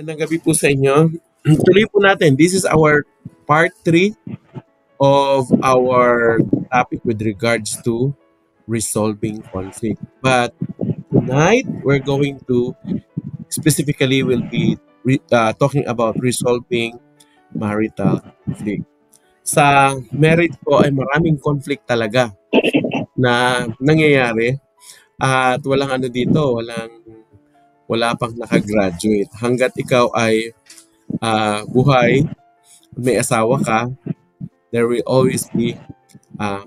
Magandang gabi po sa inyo. Tuloy po natin. This is our part 3 of our topic with regards to resolving conflict. But tonight, we're going to specifically will be talking about resolving marital conflict. Sa marriage po ay maraming conflict talaga na nangyayari at walang ano dito, wala pang nakagraduate. Hanggat ikaw ay buhay, may asawa ka, there will always be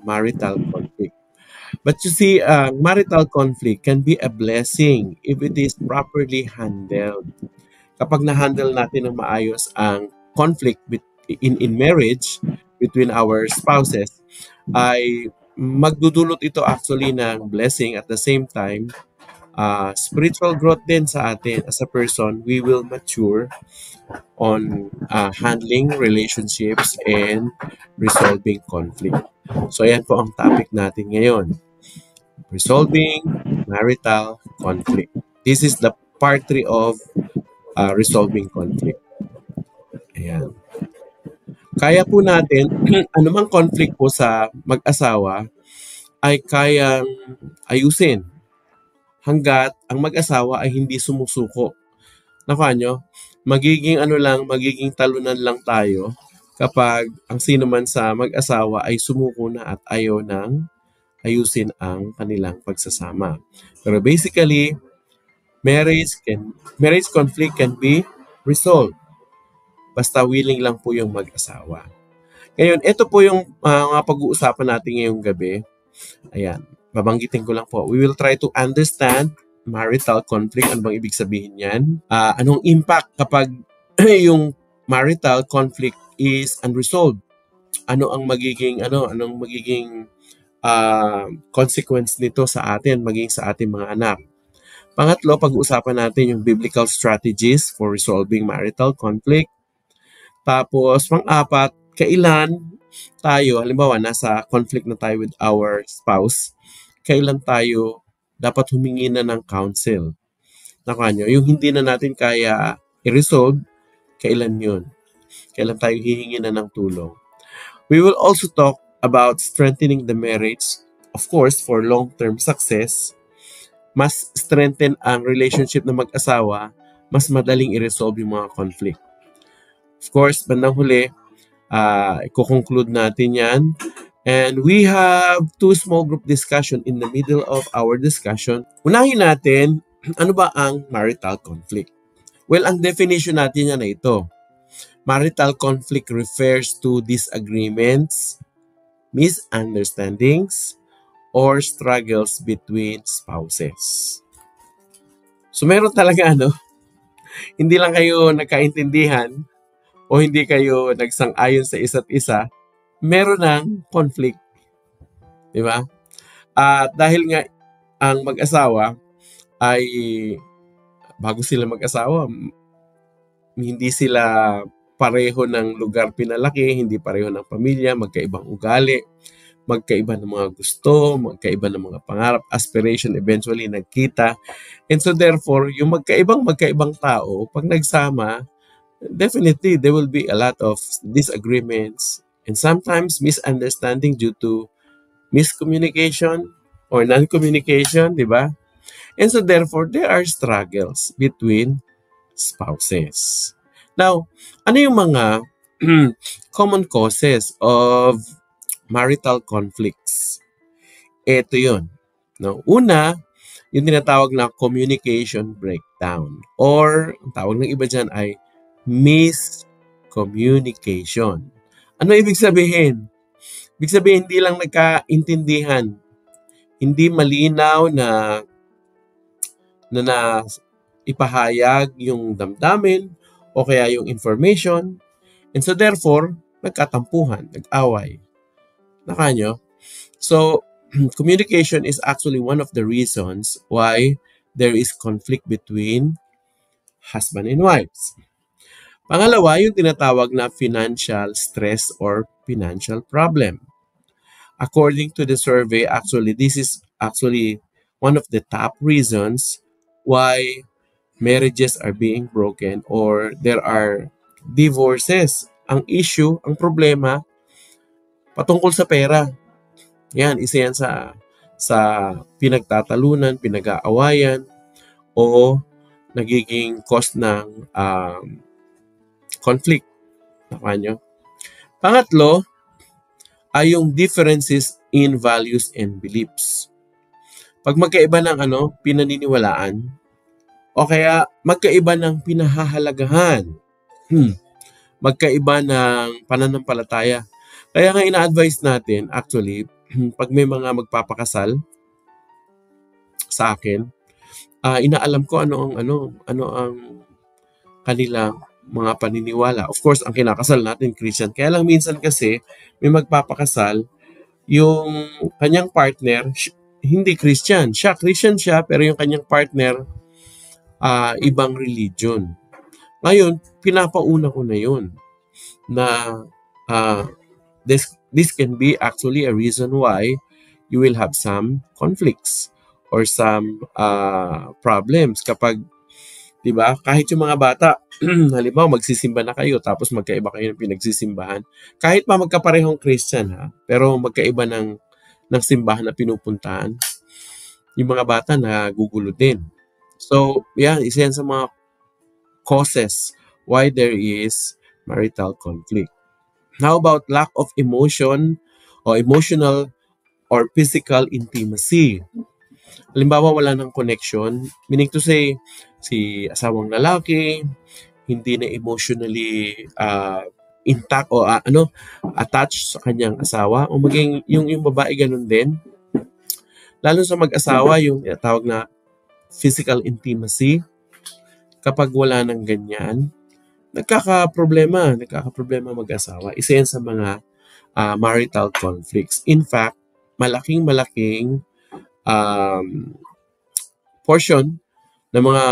marital conflict. But you see, marital conflict can be a blessing if it is properly handled. Kapag na-handle natin ng maayos ang conflict in marriage between our spouses, ay magdudulot ito actually ng blessing. At the same time, spiritual growth din sa atin as a person. We will mature on handling relationships and resolving conflict. So ayan po ang topic natin ngayon. Resolving marital conflict. This is the part 3 of resolving conflict. Ayan. Kaya po natin, anumang conflict po sa mag-asawa ay kayang ayusin hanggat ang mag-asawa ay hindi sumusuko. Nakuha nyo? Magiging talunan lang tayo kapag ang sino man sa mag-asawa ay sumuko na at ayaw nang ayusin ang kanilang pagsasama. Pero basically, marriage conflict can be resolved. Basta willing lang po yung mag-asawa. Ngayon, ito po yung pag-uusapan natin ngayong gabi. Ayan, babanggitin ko lang po. We will try to understand marital conflict. Ano bang ibig sabihin yan? Anong impact kapag yung marital conflict is unresolved? Anong magiging consequence nito sa atin, maging sa ating mga anak? Pangatlo, pag-uusapan natin yung biblical strategies for resolving marital conflict. Tapos, pang-apat, kailan tayo, halimbawa, nasa conflict na tayo with our spouse, kailan tayo dapat humingi na ng counsel. Nakuha nyo, yung hindi na natin kaya i-resolve, kailan yun? Kailan tayo hihingi na ng tulong? We will also talk about strengthening the marriage, of course, for long-term success. Mas strengthen ang relationship ng mag-asawa, mas madaling i-resolve yung mga conflict. Of course, bandang huli, i-conclude natin yan. And we have 2 small group discussion in the middle of our discussion. Unahin natin, ano ba ang marital conflict? Well, ang definition natin yan na ito. Marital conflict refers to disagreements, misunderstandings, or struggles between spouses. So meron talaga hindi lang kayo nagkaintindihan o hindi kayo nagsang-ayon sa isa't isa, meron ng conflict. Di ba? At dahil nga ang mag-asawa ay bago sila mag-asawa, hindi sila pareho ng lugar pinalaki, hindi pareho ng pamilya, magkaibang ugali, magkaiba ng mga gusto, magkaiba ng mga pangarap, aspiration, eventually nagkita. And so therefore, yung magkaibang tao, pag nagsama, definitely there will be a lot of disagreements and sometimes misunderstanding due to miscommunication or non-communication, di ba? And so therefore, there are struggles between spouses. Now, ano yung mga common causes of marital conflicts? Ito yun. No? Una, yung tinatawag na communication breakdown or ang tawag ng iba dyan ay miscommunication. Ano ibig sabihin? Ibig sabihin, hindi lang nagkaintindihan. Hindi malinaw na ipahayag yung damdamin o kaya yung information. And so therefore, nagkatampuhan, nag-away. Nakanyo? So, communication is actually one of the reasons why there is conflict between husband and wives. Pangalawa, yung tinatawag na financial stress or financial problem. According to the survey, actually, this is actually one of the top reasons why marriages are being broken or there are divorces. Ang issue, ang problema, patungkol sa pera. Yan, isa yan sa pinagtatalunan, pinag-aawayan, o nagiging cause ng conflict. Nakuha nyo? Pangatlo ay yung differences in values and beliefs. Pag magkaiba ng pinaniniwalaan, o kaya magkaiba ng pinahahalagahan, magkaiba ng pananampalataya. Kaya nga ina-advise natin, actually, pag may mga magpapakasal sa akin, inaalam ko ano ang kanilang mga paniniwala. Of course, ang kinakasal natin Christian. Kaya lang minsan kasi may magpapakasal, yung kanyang partner hindi Christian. Christian siya, pero yung kanyang partner ibang religion. Ngayon, pinapauna ko na yun na this can be actually a reason why you will have some conflicts or some problems kapag, di ba, kahit yung mga bata, halimbawa magsisimba na kayo tapos magkaiba kayo ng pinagsisimbahan. Kahit pa magkaparehong Christian pero magkaiba ng simbahan na pinupuntahan, yung mga bata na gugulo din. So, isa yan sa mga causes why there is marital conflict. How about lack of emotion or emotional or physical intimacy? Halimbawa, wala ng connection. Meaning to say, si asawang lalaki, hindi na emotionally intact o attached sa kanyang asawa. O maging yung babae ganun din. Lalo sa mag-asawa, yung tawag na physical intimacy. Kapag wala ng ganyan, nagkakaproblema mag-asawa. Isa yan sa mga marital conflicts. In fact, malaking portion ng mga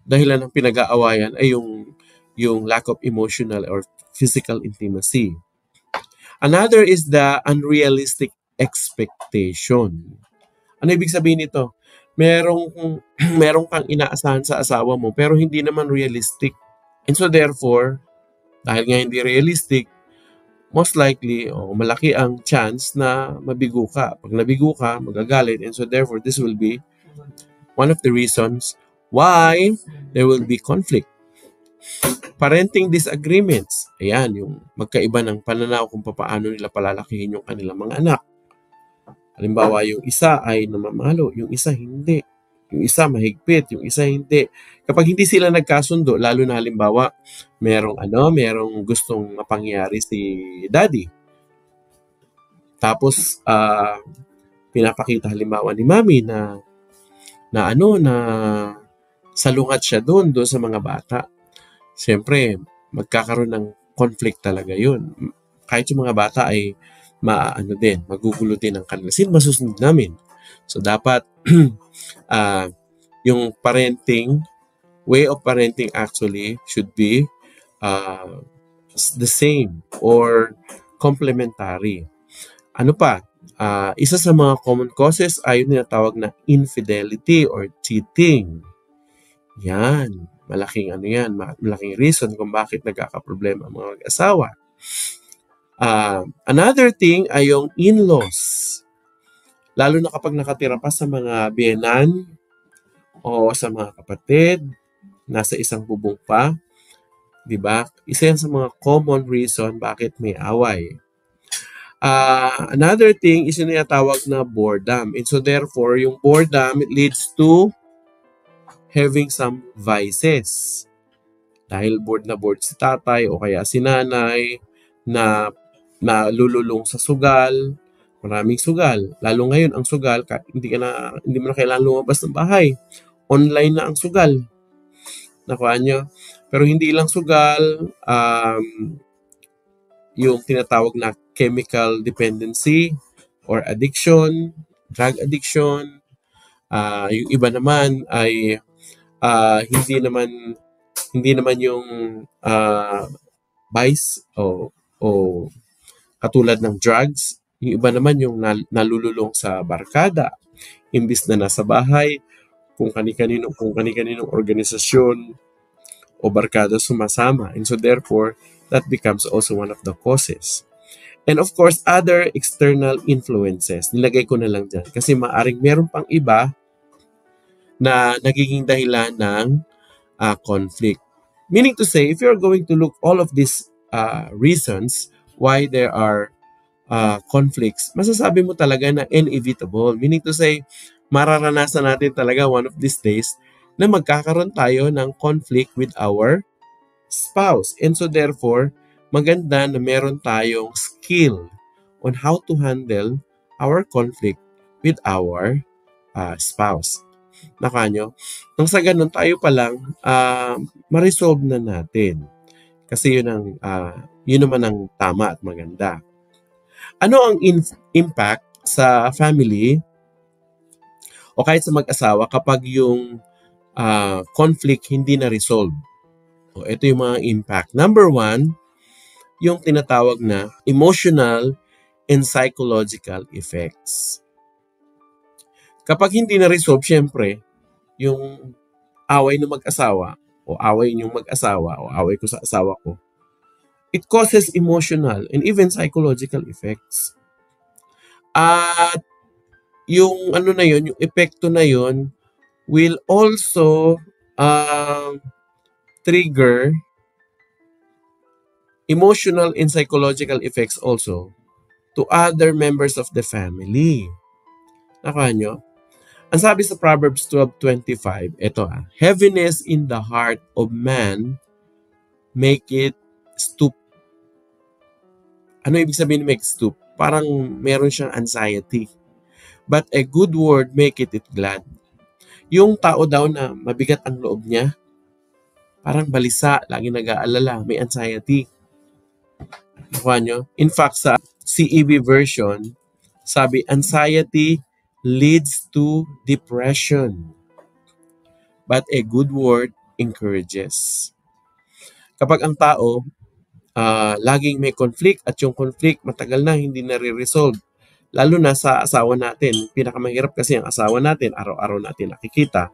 dahilan ng pinag-aawayan ay yung lack of emotional or physical intimacy. Another is the unrealistic expectation. Ano ibig sabihin nito? Merong kang inaasahan sa asawa mo pero hindi naman realistic. And so therefore, dahil nga hindi realistic, most likely, malaki ang chance na mabigo ka. Pag nabigo ka, magagalit. And so therefore, this will be one of the reasons why there will be conflict. Parenting disagreements. Ayan, yung magkaiba ng pananaw kung paano nila palalakihin yung kanilang mga anak. Halimbawa, yung isa ay namamalo, yung isa hindi. Yung isa mahigpit, yung isa hindi. Kapag hindi sila nagkasundo, lalo na halimbawa, merong gustong mapangyari si daddy. Tapos, pinapakita halimbawa ni mami na salungat siya doon sa mga bata. Siyempre, magkakaroon ng conflict talaga yun. Kahit yung mga bata ay magugulo din ang kanila. Sino masusunod namin? So, dapat yung way of parenting actually should be the same or complementary. Ano pa? Isa sa mga common causes ay yung tinatawag na infidelity or cheating. Yan. Malaking malaking reason kung bakit nagkakaproblema ang mga mag-asawa. Another thing ay yung in-laws. Lalo na kapag nakatira pa sa mga biyenan o sa mga kapatid, nasa isang bubong pa, di ba? Isa yan sa mga common reason bakit may away. Another thing is yung tinatawag na boredom. And so therefore, yung boredom leads to having some vices. Dahil bored si tatay o kaya si nanay na lululong sa sugal, maraming sugal. Lalo ngayon, ang sugal, hindi mo na kailangan lumabas ng bahay. Online na ang sugal. Nakuha nyo? Pero hindi lang sugal, yung tinatawag na chemical dependency or addiction, drug addiction. Yung iba naman ay hindi naman yung vice o katulad ng drugs. Yung iba naman yung nalululong sa barkada. Imbis na nasa bahay, kung kani-kaninong organisasyon o barkada sumasama. And so therefore, that becomes also one of the causes. And of course, other external influences. Nilagay ko na lang dyan. Kasi maaring meron pang iba na nagiging dahilan ng conflict. Meaning to say, if you're going to look all of these reasons why there are conflicts, masasabi mo talaga na inevitable. Meaning to say, mararanasan natin talaga one of these days na magkakaroon tayo ng conflict with our spouse. And so therefore, maganda na meron tayong skill on how to handle our conflict with our spouse. Nakanyo? Nang sa ganun, tayo pa lang, ma-resolve na natin. Kasi yun naman ang tama at maganda. Ano ang impact sa family o kahit sa mag-asawa kapag yung conflict hindi na-resolve? O, ito yung mga impact. Number one, yung tinatawag na emotional and psychological effects. Kapag hindi na-resolve, syempre, yung away ng mag-asawa o away niyong mag-asawa o away ko sa asawa ko, it causes emotional and even psychological effects. At yung na yun, yung epekto na yun will also trigger emotional and psychological effects also to other members of the family. Nakuha nyo? Ang sabi sa Proverbs 12:25, ito heaviness in the heart of man make it stoop. Ano ibig sabihin make stoop? Parang meron siyang anxiety. But a good word make it glad. Yung tao daw na mabigat ang loob niya, parang balisa, lagi nag-aalala, may anxiety. Nakuha nyo? In fact, sa CEV version, sabi, anxiety leads to depression. But a good word encourages. Kapag ang tao, laging may conflict at yung conflict matagal na hindi na-resolve, lalo na sa asawa natin, pinakamahirap kasi ang asawa natin, araw-araw natin nakikita.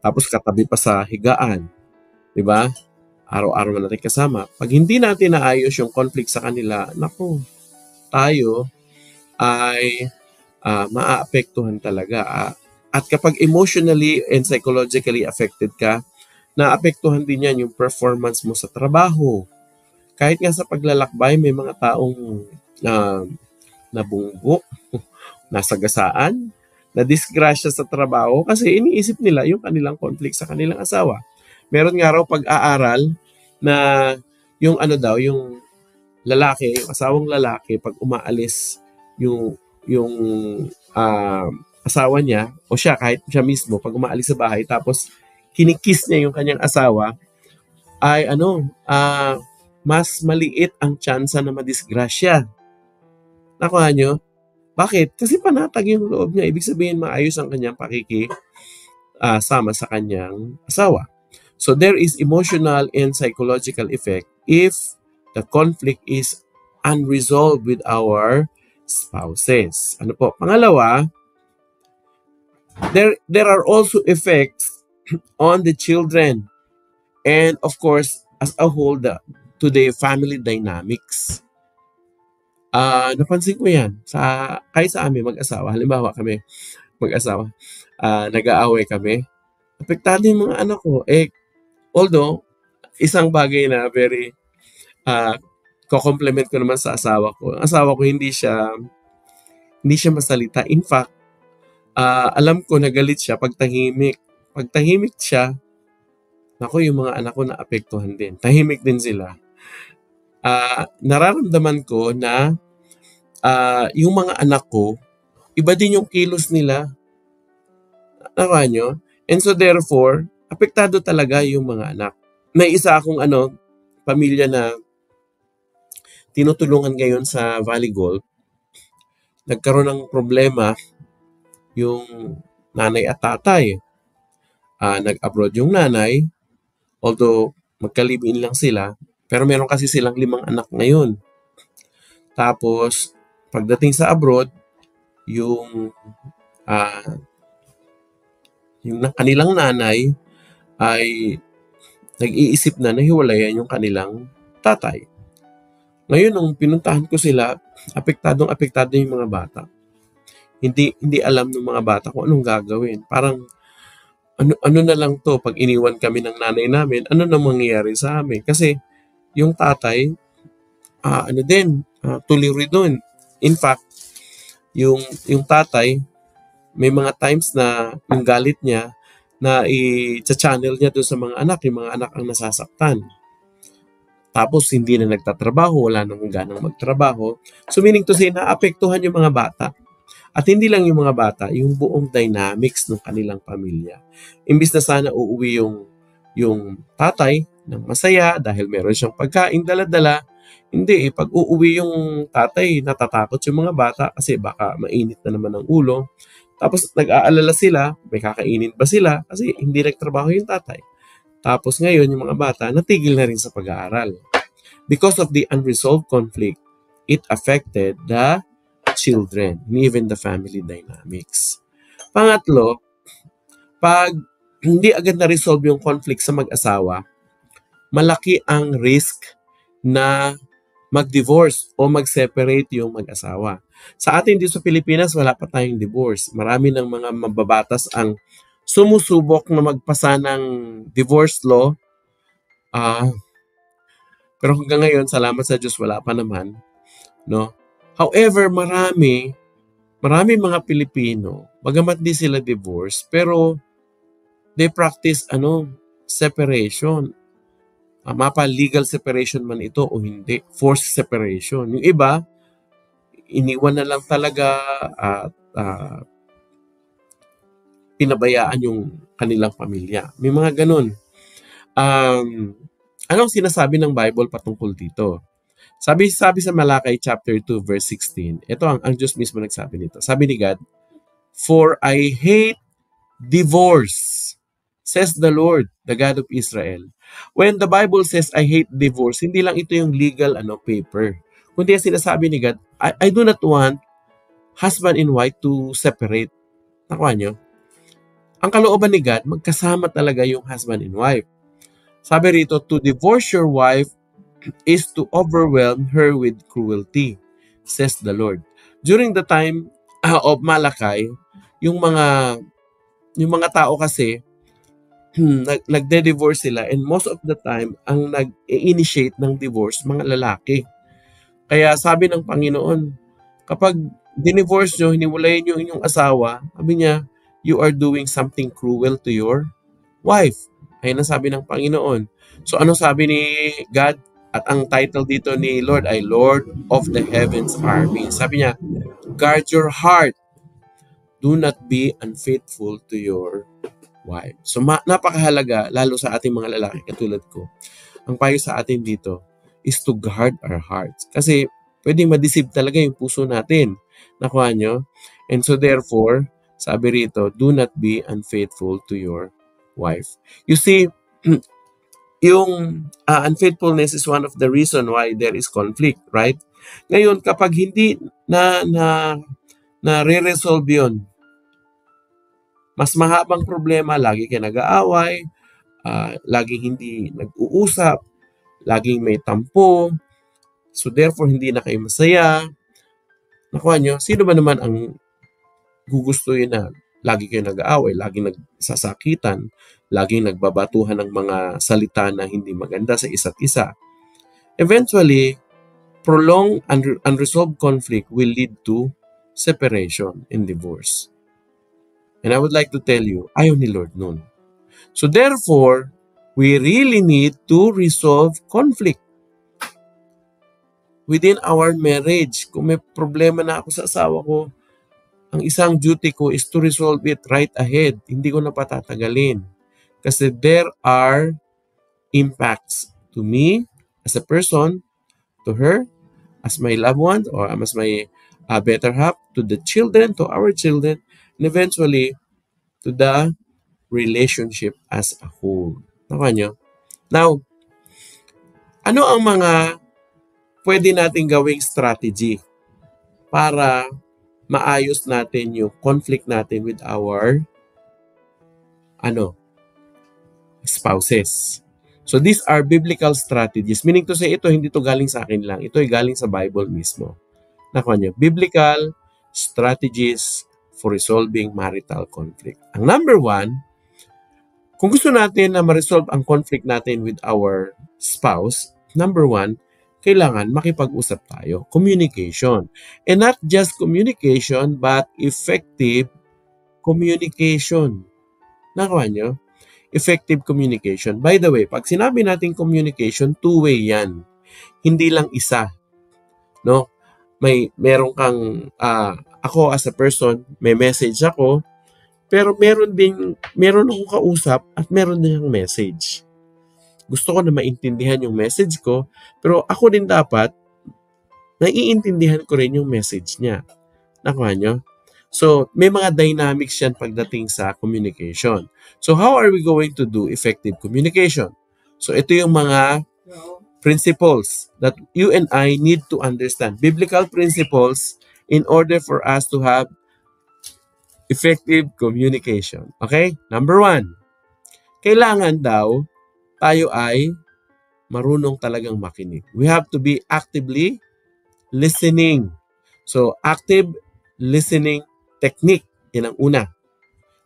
Tapos katabi pa sa higaan. Diba? Araw-araw natin kasama. Pag hindi natin naayos yung conflict sa kanila, naku, tayo ay maaapektuhan talaga. At kapag emotionally and psychologically affected ka, naapektuhan din yan yung performance mo sa trabaho. Kahit nga sa paglalakbay, may mga taong nabunggo, nasagasaan, nadisgrasya sa trabaho kasi iniisip nila yung kanilang conflict sa kanilang asawa. Meron nga raw pag-aaral na yung yung lalaki, yung asawang lalaki, pag umaalis yung asawa niya, o siya, kahit siya mismo, pag umaalis sa bahay, tapos kinikiss niya yung kanyang asawa, ay mas maliit ang tsansa na madisgrasya. Nakuha nyo? Bakit? Kasi panatag yung loob niya. Ibig sabihin, maayos ang kanyang sama sa kanyang asawa. So there is emotional and psychological effect if the conflict is unresolved with our spouses. Ano po? Pangalawa, there are also effects on the children and of course as a whole to the family dynamics. Napansin ko yan kahit sa amin mag-asawa. Halimbawa kami mag-asawa, nag-aaway kami. Apektado yung mga anak ko. Although isang bagay na very ko-compliment ko naman sa asawa ko. Ang asawa ko hindi siya masalita. In fact, alam ko na galit siya pag tahimik. Pag tahimik siya, naku, yung mga anak ko naapektuhan din. Tahimik din sila. Nararamdaman ko na yung mga anak ko, iba din yung kilos nila. Nakuha nyo? And so therefore, apektado talaga yung mga anak. May isa akong pamilya na tinutulungan ngayon sa Valley Golf. Nagkaroon ng problema yung nanay at tatay. Nag-abroad yung nanay, although magkalibin lang sila, pero meron kasi silang 5 anak ngayon. Tapos, pagdating sa abroad, yung Yung kanilang nanay ay nag-iisip na hiwalayan yung kanilang tatay. Ngayon, nung pinuntahan ko sila, apektadong-apektado yung mga bata. Hindi alam ng mga bata kung anong gagawin. Parang, ano na lang to, pag iniwan kami ng nanay namin, ano na mangyayari sa amin? Kasi, yung tatay, tuliri dun. In fact, yung tatay, may mga times na yung galit niya, na i-channel niya doon sa mga anak, yung mga anak ang nasasaktan. Tapos hindi na nagtatrabaho, wala nang ganang magtrabaho. So meaning to say, naapektuhan yung mga bata. At hindi lang yung mga bata, yung buong dynamics ng kanilang pamilya. Imbis na sana uuwi yung tatay ng masaya dahil meron siyang pagkain dala-dala, hindi pag uuwi yung tatay, natatakot yung mga bata kasi baka mainit na naman ang ulo. Tapos nag-aalala sila, may kakainin ba sila kasi hindi nagtrabaho yung tatay. Tapos ngayon yung mga bata natigil na rin sa pag-aaral. Because of the unresolved conflict, it affected the children and even the family dynamics. Pangatlo, pag hindi agad na-resolve yung conflict sa mag-asawa, malaki ang risk na mag-divorce o mag-separate yung mag-asawa. Sa atin dito sa Pilipinas, wala pa tayong divorce. Marami ng mga mababatas ang sumusubok na magpasa ng divorce law. Pero hanggang ngayon, salamat sa Diyos, wala pa naman. No? However, marami mga Pilipino, bagamat di sila divorce, pero they practice separation. Mapa legal separation man ito o hindi, forced separation. Yung iba, iniwan na lang talaga at pinabayaan yung kanilang pamilya. May mga ganun. Anong sinasabi ng Bible patungkol dito? Sabi sa Malakay chapter 2 verse 16, ito ang Diyos mismo nagsabi nito. Sabi ni God, "For I hate divorce, says the Lord, the God of Israel." When the Bible says I hate divorce, hindi lang ito yung legal paper. Kundi ang sinasabi ni God, I do not want husband and wife to separate. Nakuha nyo? Ang kalooban ni God, magkasama talaga yung husband and wife. Sabi rito, to divorce your wife is to overwhelm her with cruelty, says the Lord. During the time of Malakay, yung mga tao kasi nagde-divorce sila and most of the time ang nag-initiate ng divorce mga lalaki. Kaya sabi ng Panginoon, kapag dinivorce nyo, hiniwalayin nyo inyong asawa, sabi niya, you are doing something cruel to your wife. Ayun ang sabi ng Panginoon. So ano sabi ni God? At ang title dito ni Lord ay Lord of the Heavens Army. Sabi niya, guard your heart. Do not be unfaithful to your wife. So napakahalaga, lalo sa ating mga lalaki katulad ko. Ang payo sa atin dito is to guard our hearts. Kasi pwedeng ma-deceive talaga yung puso natin. Nakuha nyo? And so therefore, sabi rito, do not be unfaithful to your wife. You see, yung unfaithfulness is one of the reason why there is conflict, right? Ngayon, kapag hindi na re-resolve yun, mas mahabang problema, lagi kayo nag-aaway, laging hindi nag-uusap, laging may tampo, so therefore hindi na kayo masaya. Nakuha nyo, sino ba naman ang gugustuhin na lagi kayo nag-aaway, laging nagsasakitan, laging nagbabatuhan ng mga salita na hindi maganda sa isa't isa? Eventually, prolonged unresolved conflict will lead to separation and divorce. And I would like to tell you, ayaw ni Lord nun. So therefore, we really need to resolve conflict within our marriage. Kung may problema na ako sa asawa ko, ang isang duty ko is to resolve it right ahead. Hindi ko na patatagalin. Kasi there are impacts to me as a person, to her, as my loved one, or as my better half, to the children, to our children, and eventually to the relationship as a whole. Nakuha nyo? Now, ano ang mga pwede natin gawing strategy para maayos natin yung conflict natin with our ano, spouses. So these are biblical strategies. Meaning to say, ito hindi to galing sa akin lang. Ito ay galing sa Bible mismo. Nakuha niyo, biblical strategies for resolving marital conflict. Ang number one, kung gusto natin na ma-resolve ang conflict natin with our spouse, number one, kailangan makipag-usap tayo. Communication. And not just communication, but effective communication. Nakuha niyo? Effective communication. By the way, pag sinabi natin communication, two-way yan. Hindi lang isa. No? Meron kang, ako as a person, may message ako, pero meron akong kausap at meron din yung message. Gusto ko na maintindihan yung message ko, pero ako din dapat, naiintindihan ko rin yung message niya. Nakuha nyo? So, may mga dynamics yan pagdating sa communication. So, how are we going to do effective communication? So, ito yung mga principles that you and I need to understand. Biblical principles in order for us to have effective communication. Okay? Number one, kailangan daw tayo ay marunong talagang makinig. We have to be actively listening. So, active listening technique. Yan ang una.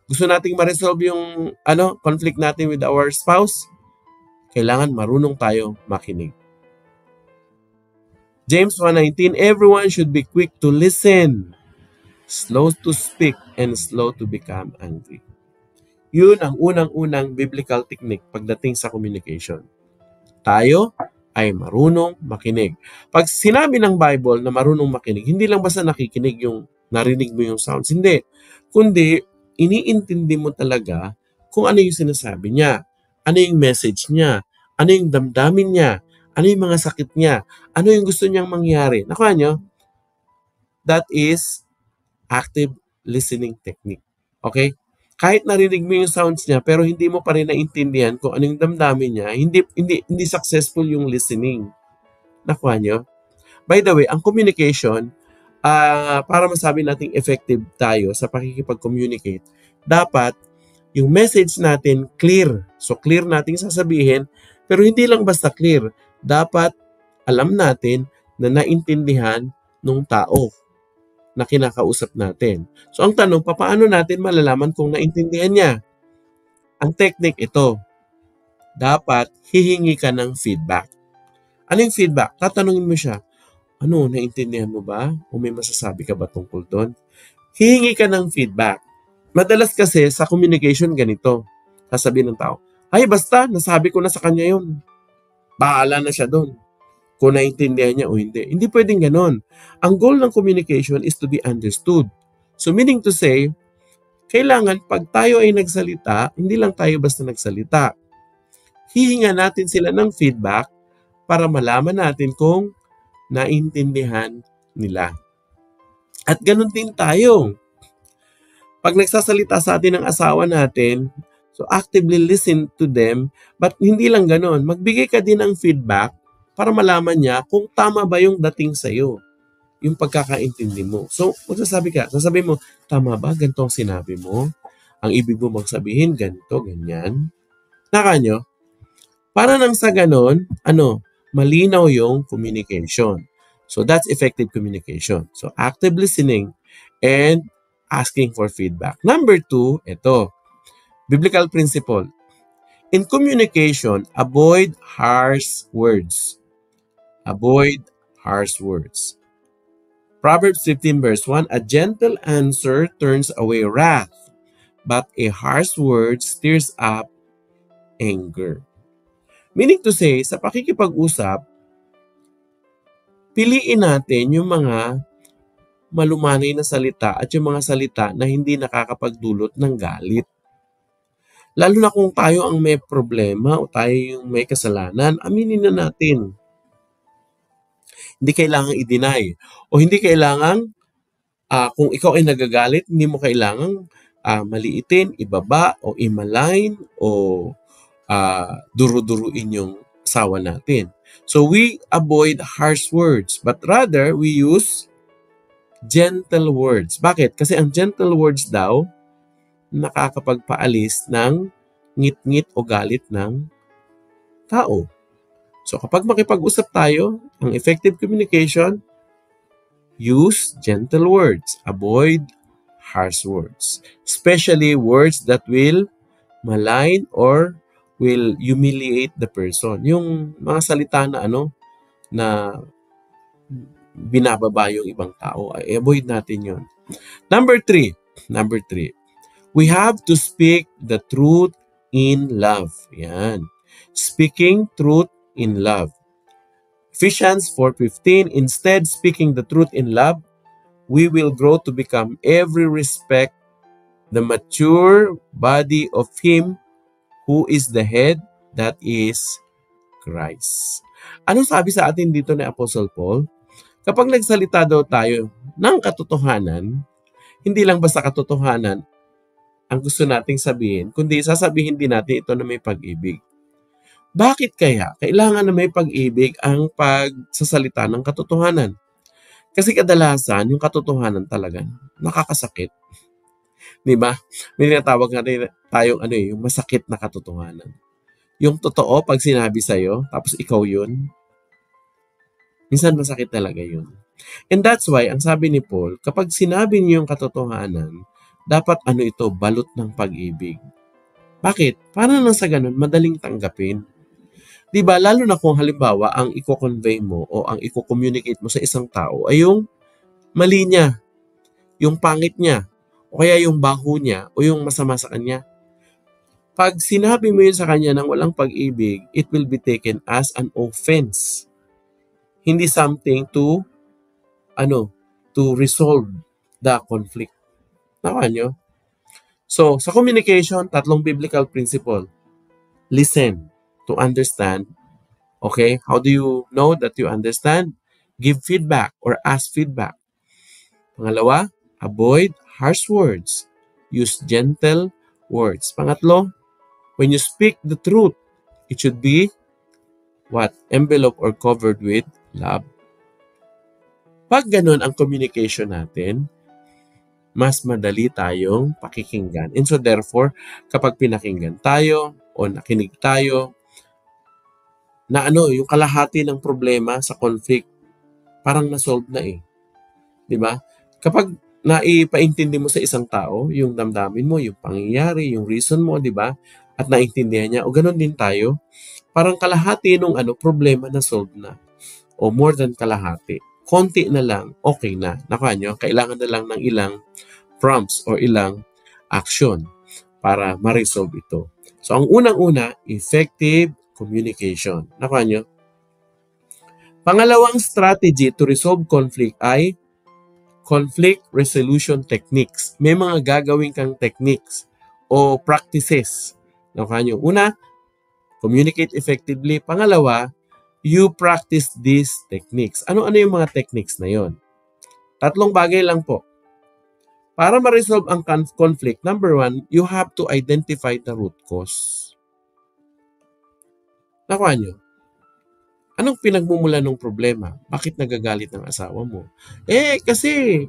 Gusto nating ma-resolve yung conflict natin with our spouse, kailangan marunong tayo makinig. James 1:19, everyone should be quick to listen, slow to speak, and slow to become angry. Yun ang unang-unang biblical technique pagdating sa communication. Tayo ay marunong makinig. Pag sinabi ng Bible na marunong makinig, hindi lang basta nakikinig yung narinig mo yung sounds. Hindi. Kundi, iniintindi mo talaga kung ano yung sinasabi niya, ano yung message niya, ano yung damdamin niya, ano yung mga sakit niya, ano yung gusto niyang mangyari. Nakuha niyo? That is active listening technique. Okay? Kahit narinig mo yung sounds niya, pero hindi mo pa rin naintindihan kung ano yung damdamin niya, hindi successful yung listening. Nakuha niyo? By the way, ang communication, para masabi nating effective tayo sa pakikipag-communicate, dapat yung message natin clear. So clear nating sasabihin, pero hindi lang basta clear. Dapat alam natin na naintindihan ng tao na kinakausap natin. So ang tanong, paano natin malalaman kung naintindihan niya? Ang technique ito, dapat hihingi ka ng feedback. Ano yung feedback? Tatanungin mo siya, ano, naintindihan mo ba? O may masasabi ka ba tungkol doon? Hihingi ka ng feedback. Madalas kasi sa communication ganito, sasabihin ng tao, ay basta, nasabi ko na sa kanya yun. Bahala na siya doon. Kung naintindihan niya o hindi. Hindi pwedeng ganon. Ang goal ng communication is to be understood. So meaning to say, kailangan pag tayo ay nagsalita, hindi lang tayo basta nagsalita. Hihinga natin sila ng feedback para malaman natin kung naintindihan nila. At ganun din tayo. Pag nagsasalita sa atin ng asawa natin, so actively listen to them, but hindi lang ganun. Magbigay ka din ng feedback para malaman niya kung tama ba yung dating sa'yo, yung pagkakaintindi mo. So, sasabihin mo, tama ba? Ganito ang sinabi mo? Ang ibig mo magsabihin, ganito, ganyan. Nakanyo? Para nang sa ganon, malinaw yung communication. So, that's effective communication. So, active listening and asking for feedback. Number two, ito, biblical principle. In communication, avoid harsh words. Avoid harsh words. Proverbs 15 verse 1, a gentle answer turns away wrath, but a harsh word stirs up anger. Meaning to say, sa pakikipag-usap, piliin natin yung mga malumanay na salita at yung mga salita na hindi nakakapagdulot ng galit. Lalo na kung tayo ang may problema o tayo yung may kasalanan, aminin na natin. Hindi kailangang i-deny. O hindi kailangang, kung ikaw ay nagagalit, hindi mo kailangang maliitin, ibaba, o i-malign, o duru-duruin yung asawa natin. So we avoid harsh words, but rather we use gentle words. Bakit? Kasi ang gentle words daw, nakakapagpaalis ng ngit-ngit o galit ng tao. So kapag makipag-usap tayo, ang effective communication, use gentle words, avoid harsh words, especially words that will malign or will humiliate the person. Yung mga salita na na binababa yung ibang tao, ay avoid natin yon. Number three, we have to speak the truth in love. Yan. Speaking truth in love. Ephesians 4:15, instead speaking the truth in love, we will grow to become every respect the mature body of Him who is the head, that is Christ. Anong sabi sa atin dito ni Apostle Paul? Kapag nagsalita daw tayo ng katotohanan, hindi lang basta katotohanan ang gusto nating sabihin, kundi sasabihin din natin ito na may pag-ibig. Bakit kaya kailangan na may pag-ibig ang pagsasalita ng katotohanan? Kasi kadalasan, yung katotohanan talaga nakakasakit. Di ba? May tinatawag natin tayong yung masakit na katotohanan. Yung totoo, pag sinabi sa'yo, tapos ikaw yun, minsan masakit talaga yun. And that's why, ang sabi ni Paul, kapag sinabi niyo yung katotohanan, dapat ito, balot ng pag-ibig. Bakit? Para nang sa ganun, madaling tanggapin. Diba? Lalo na kung halimbawa, ang i-convey mo o ang i-communicate mo sa isang tao ay yung mali niya, yung pangit niya, o kaya yung baho niya, o yung masama sa kanya. Pag sinabi mo yun sa kanya ng walang pag-ibig, it will be taken as an offense. Hindi something to resolve the conflict. Nakuha nyo? So, sa communication, 3 biblical principle. Listen to understand. Okay? How do you know that you understand? Give feedback or ask feedback. Pangalawa, avoid harsh words. Use gentle words. Pangatlo, when you speak the truth, it should be what? Enveloped or covered with love. Pag ganun ang communication natin, mas madali tayong pakikinggan. And so therefore, kapag pinakinggan tayo o nakinig tayo, na yung kalahati ng problema sa conflict, parang na-solve na eh. Di ba? Kapag naipaintindi mo sa isang tao, yung damdamin mo, yung pangyayari, yung reason mo, di ba? At naintindihan niya, o ganun din tayo, parang kalahati nung problema na solve na. O more than kalahati. Konti na lang, okay na. Nakuha nyo, kailangan na lang ng ilang prompts or ilang action para ma-resolve ito. So, ang unang-una, effective communication. Nakuha nyo? Pangalawang strategy to resolve conflict ay conflict resolution techniques. May mga gagawin kang techniques o practices. Nakuha nyo? Una, communicate effectively. Pangalawa, you practice these techniques. Ano-ano yung mga techniques na yon? 3 bagay lang po. Para ma-resolve ang conflict, number 1, you have to identify the root cause. Nakuha nyo? Anong pinagmumula ng problema? Bakit nagagalit ng asawa mo? Kasi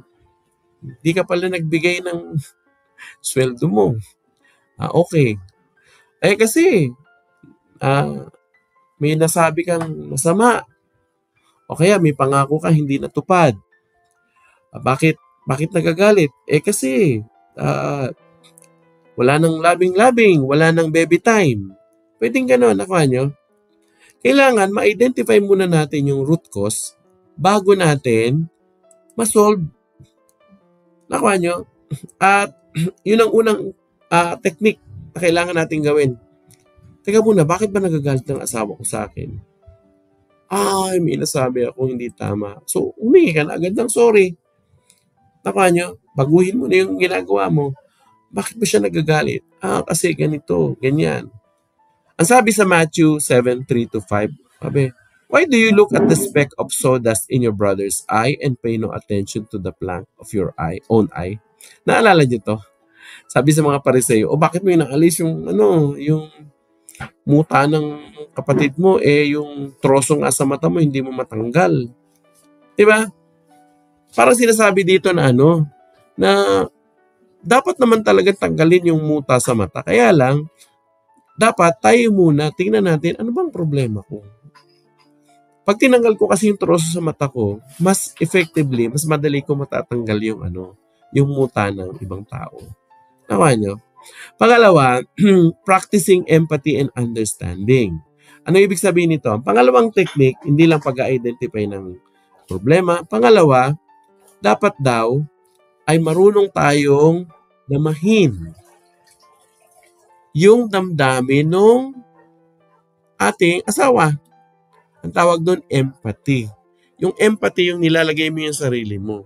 di ka pala nagbigay ng sweldo mo. Okay. Kasi may nasabi kang masama. O kaya may pangako ka hindi natupad. Bakit nagagalit? Kasi wala nang labing-labing, wala nang baby time. Pwedeng gano'n, nakuha nyo? Kailangan ma-identify muna natin yung root cause bago natin ma-solve. Nakuha nyo? At yun ang unang technique na kailangan natin gawin. Teka muna, bakit ba nagagalit ng asawa ko sa akin? May nasabi ako hindi tama. So, humingi ka na agad ng sorry. Nakuha nyo? Baguhin mo na yung ginagawa mo. Bakit ba siya nagagalit? Kasi ganito, ganyan. Ang sabi sa Matthew 7:3-5, sabi, why do you look at the speck of sawdust in your brother's eye and pay no attention to the plank of your own eye? Naalala niyo to? Sabi sa mga Pariseo, bakit mo inaalis yung muta ng kapatid mo, yung troso nga sa mata mo, hindi mo matanggal. Diba? Parang sinasabi dito na na dapat naman talaga tanggalin yung muta sa mata. Kaya lang, dapat tayo muna, tingnan natin, ano bang problema ko? Pag tinanggal ko kasi yung troso sa mata ko, mas effectively, mas madali ko matatanggal yung yung muta ng ibang tao. Nawa nyo? Pangalawa, practicing empathy and understanding. Ano ibig sabihin nito? Ang pangalawang technique, hindi lang pag-identify ng problema. Pangalawa, dapat daw ay marunong tayong damahin yung damdamin ng ating asawa. Ang tawag doon, empathy. Yung empathy, yung nilalagay mo yung sarili mo.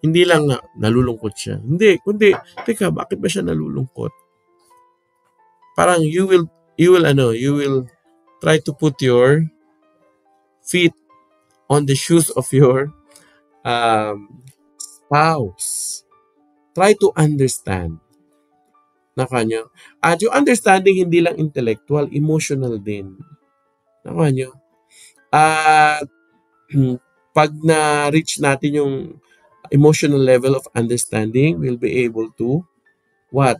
Hindi lang na nalulungkot siya. Hindi, kundi, teka, bakit ba siya nalulungkot? Parang you will try to put your feet on the shoes of your spouse. Try to understand na kanya. At yung understanding hindi lang intellectual, emotional din. Na kanya. At pag na-reach natin yung emotional level of understanding, we'll be able to what?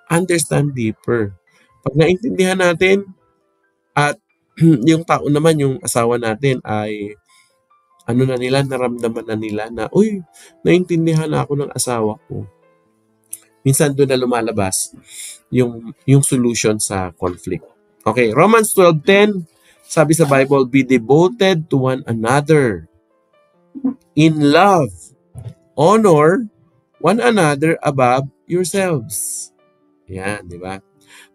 Understand deeper. Pag naintindihan natin at yung tao naman, yung asawa natin ay naramdaman na nila na, uy, naintindihan na ako ng asawa ko. Minsan doon na lumalabas yung solution sa conflict. Okay, Romans 12:10, sabi sa Bible, be devoted to one another in love. Honor one another above yourselves. Yan, di ba?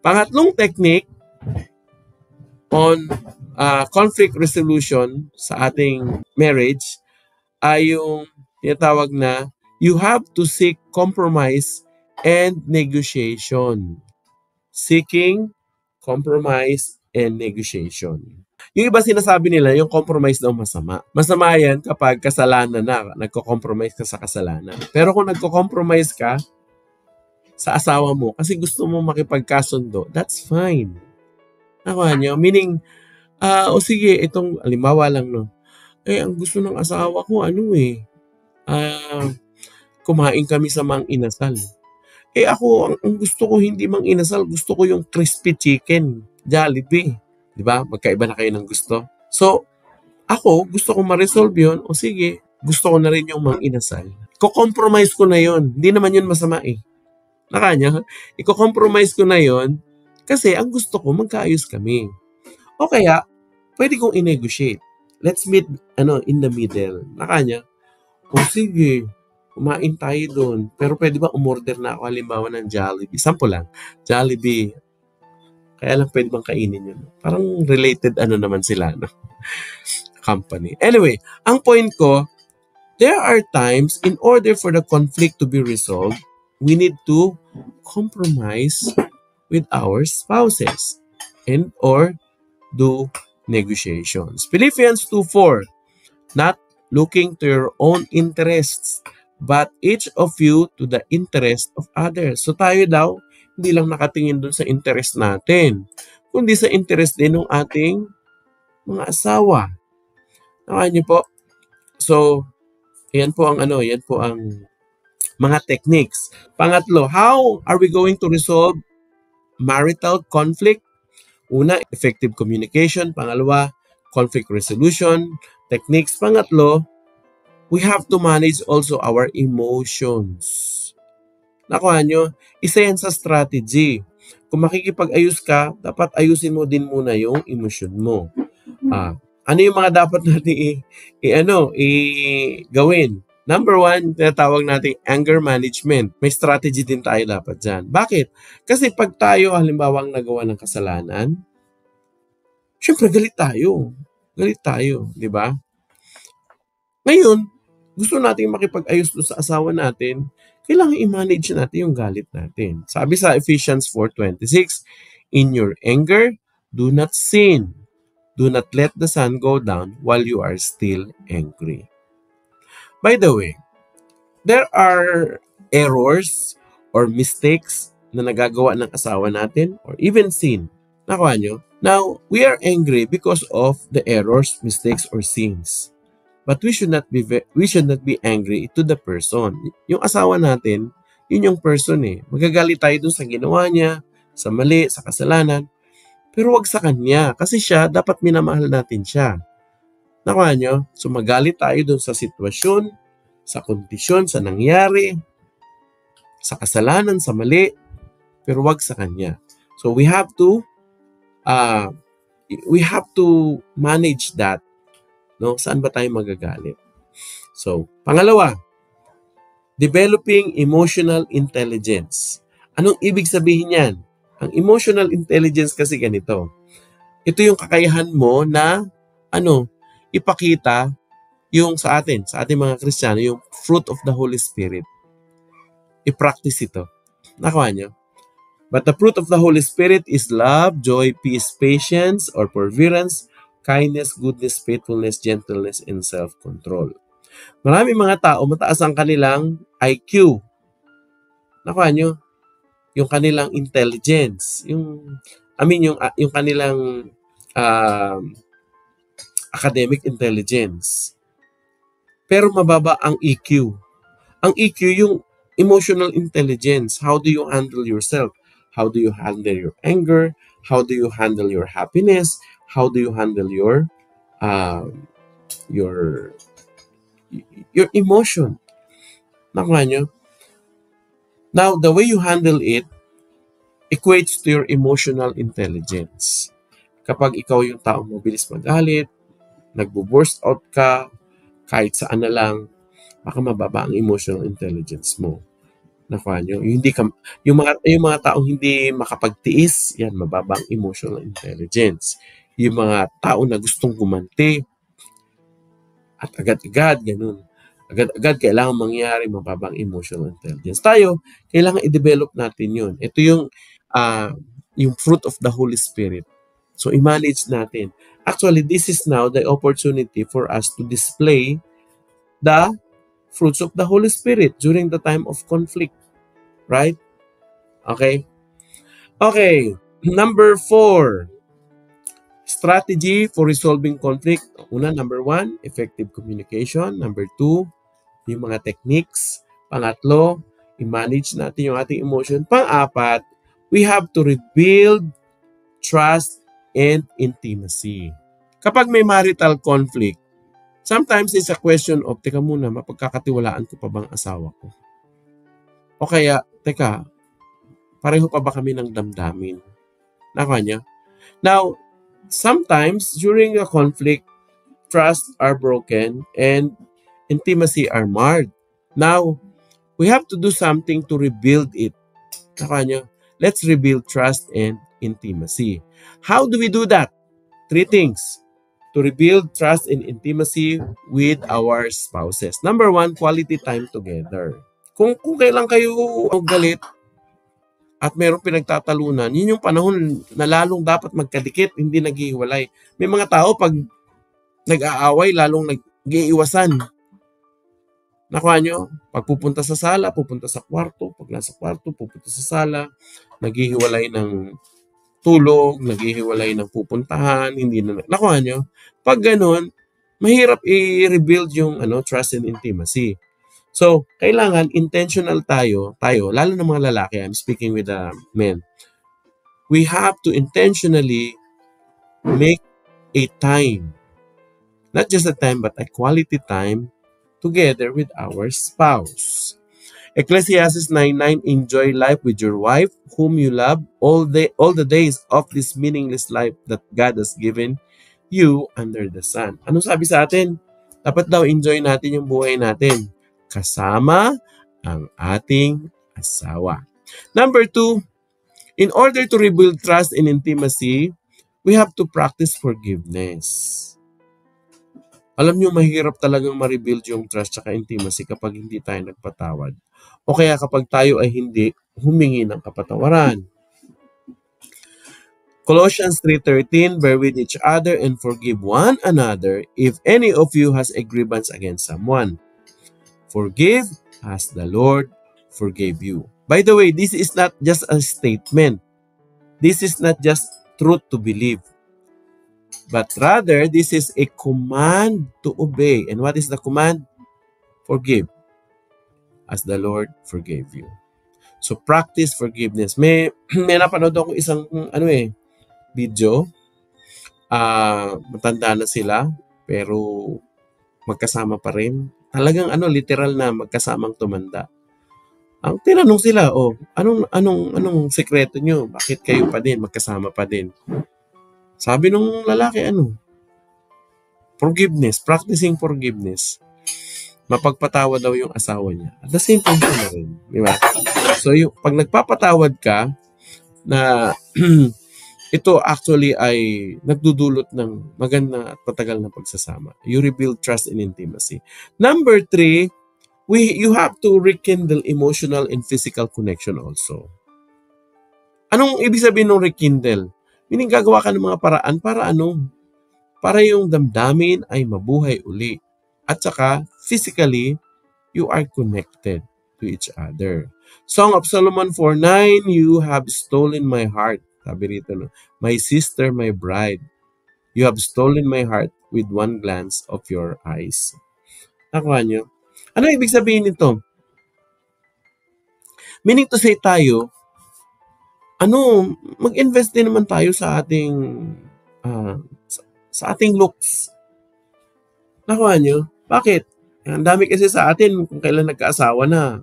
Pangatlong technique on conflict resolution sa ating marriage ay yung tinatawag na you have to seek compromise and negotiation. Seeking compromise and negotiation. Yung iba sinasabi nila, yung compromise daw masama. Masama yan kapag kasalanan na, nagko-compromise ka sa kasalanan. Pero kung nagko-compromise ka sa asawa mo kasi gusto mo makipagkasundo, that's fine. Nakuha niyo? Meaning, sige, itong, halimbawa lang, no, ang gusto ng asawa ko, kumain kami sa Mang Inasal. Ako, ang gusto ko hindi Mang Inasal, gusto ko yung crispy chicken, Jollibee. Di ba? Magkaiba na kayo ng gusto. So, ako, gusto ko ma-resolve yun, o sige, gusto ko na rin yung Mang Inasal. Ko-compromise ko na yun. Hindi naman yun masama eh. Nakanya, iko-compromise ko na yon kasi ang gusto ko magkaayos kami. O kaya, pwede kong i-negotiate. Let's meet in the middle. Nakanya, o sige, kumain tayo doon. Pero pwede ba umorder na ako halimbawa ng Jollibee? Sample lang, Jollibee. Kaya lang pwede bang kainin yun? Parang related naman sila, no? Company. Anyway, ang point ko, there are times in order for the conflict to be resolved, we need to compromise with our spouses and or do negotiations. Philippians 2:4, not looking to your own interests, but each of you to the interest of others. So tayo daw, hindi lang nakatingin dun sa interest natin, kundi sa interest din ng ating mga asawa. Nakaya niyo po? So, yan po ang mga techniques. Pangatlo, how are we going to resolve marital conflict? Una, effective communication. Pangalawa, conflict resolution techniques. Pangatlo, we have to manage also our emotions. Nakuha nyo? Isa yan sa strategy. Kung makikipag-ayos ka, dapat ayusin mo din muna yung emosyon mo. Ano yung mga dapat natin gawin? Number 1, tinatawag natin anger management. May strategy din tayo dapat dyan. Bakit? Kasi pag tayo halimbawa ang nagawa ng kasalanan, syempre galit tayo. Galit tayo, di ba? Ngayon, gusto natin makipag-ayos doon sa asawa natin, kailangan i-manage natin yung galit natin. Sabi sa Ephesians 4:26, in your anger, do not sin. Do not let the sun go down while you are still angry. By the way, there are errors or mistakes na nagagawa ng asawa natin or even sin. Nakuha nyo? Now, we are angry because of the errors, mistakes, or sins. But we should not be angry to the person. Yung asawa natin, Yun yung person eh. Magagalit tayo dun sa ginawa niya, sa mali, sa kasalanan. Pero wag sa kanya. Kasi siya, dapat minamahal natin siya. Nakuha nyo? So magalit tayo dun sa sitwasyon, sa kondisyon, sa nangyari, sa kasalanan, sa mali, pero wag sa kanya. So uh, we have to manage that. No? Saan ba tayo magagalit? So, pangalawa, developing emotional intelligence. Anong ibig sabihin yan? Ang emotional intelligence kasi ganito. Ito yung kakayahan mo na ipakita yung sa ating mga Kristiyano, yung fruit of the Holy Spirit. I-practice ito. Nakuha nyo? But the fruit of the Holy Spirit is love, joy, peace, patience, or perseverance, kindness, goodness, faithfulness, gentleness, and self-control. Maraming mga tao, mataas ang kanilang IQ. Nakuha nyo? Yung kanilang intelligence. Yung kanilang academic intelligence. Pero mababa ang EQ. Ang EQ, yung emotional intelligence. How do you handle yourself? How do you handle your anger? How do you handle your happiness? How do you handle your emotion? Nakuha nyo? Now, the way you handle it equates to your emotional intelligence. Kapag ikaw yung taong mabilis magalit, nagbo-burst out ka, kahit saan na lang, baka mababa ang emotional intelligence mo. Nakuha nyo? Yung mga taong hindi makapagtiis, yan, mababa ang emotional intelligence. Yung mga tao na gustong gumanti, at agad-agad, ganun. Agad-agad, kailangan mangyari, mababa ang emotional intelligence. Tayo, kailangan i-develop natin yun. Ito yung fruit of the Holy Spirit. So, i-manage natin. Actually, this is now the opportunity for us to display the fruits of the Holy Spirit during the time of conflict. Right? Okay? Okay. Number 4. Strategy for resolving conflict. Number 1, effective communication. Number 2, yung mga techniques. Pangatlo, i-manage natin yung ating emotion. Pang-apat, we have to rebuild trust and intimacy. Kapag may marital conflict, sometimes it's a question of, teka muna, mapagkakatiwalaan ko pa bang asawa ko? O kaya, teka, pareho pa ba kami ng damdamin? Nakuha niya? Now, sometimes during a conflict, trust are broken and intimacy are marred. Now, we have to do something to rebuild it. Nakuha niyo? Let's rebuild trust and intimacy. How do we do that? 3 things to rebuild trust and intimacy with our spouses. Number 1, quality time together. Kung kailan kayo galit at mayroong pinagtatalunan, yun yung panahon na lalong dapat magkadikit, hindi naghihiwalay. May mga tao pag nag-aaway, lalong nag-iiwasan. Nakuha nyo? Pag pupunta sa sala, pupunta sa kwarto. Pag nasa kwarto, pupunta sa sala. Naghihiwalay ng tulog, naghihiwalay ng pupuntahan, hindi na. Nakuha nyo? Pag ganun, mahirap i-rebuild yung trust and intimacy. So, kailangan intentional tayo, lalo ng mga lalaki, I'm speaking with the men. We have to intentionally make a time. Not just a time, but a quality time together with our spouse. Ecclesiastes 9:9, enjoy life with your wife, whom you love, all the days of this meaningless life that God has given you under the sun. Anong sabi sa atin? Dapat daw enjoy natin yung buhay natin kasama ang ating asawa. Number 2, in order to rebuild trust and intimacy, we have to practice forgiveness. Alam nyo, mahirap talagang ma-rebuild yung trust at intimacy kapag hindi tayo nagpatawad. O kaya kapag tayo ay hindi humingi ng kapatawaran. Colossians 3:13, bear with each other and forgive one another if any of you has a grievance against someone. Forgive as the Lord forgave you. By the way, this is not just a statement. This is not just truth to believe. But rather, this is a command to obey. And what is the command? Forgive as the Lord forgave you. So practice forgiveness. May napanood ako isang video. Matanda na sila pero magkasama pa rin. Talagang literal na magkasamang tumanda. Ang tinanong sila, anong sekreto nyo? Bakit kayo pa din, magkasama pa din? Sabi nung lalaki, forgiveness, practicing forgiveness. Mapagpatawad daw yung asawa niya. At the same time na rin. Di ba? So, pag nagpapatawad ka, na ito actually ay nagdudulot ng maganda at matagal na pagsasama. You rebuild trust and intimacy. Number 3, you have to rekindle emotional and physical connection also. Anong ibig sabihin ng rekindle? Meaning gagawa ka ng mga paraan para yung damdamin ay mabuhay uli. At saka, physically, you are connected to each other. Song of Solomon 4:9, you have stolen my heart. Sabi rito, my sister, my bride, you have stolen my heart with one glance of your eyes. Nakuha nyo? Ano ibig sabihin nito? Meaning to say tayo, mag-invest din naman tayo sa ating sa ating looks. Nakuha nyo? Bakit? Ang dami kasi sa atin kung kailan nagkaasawa na,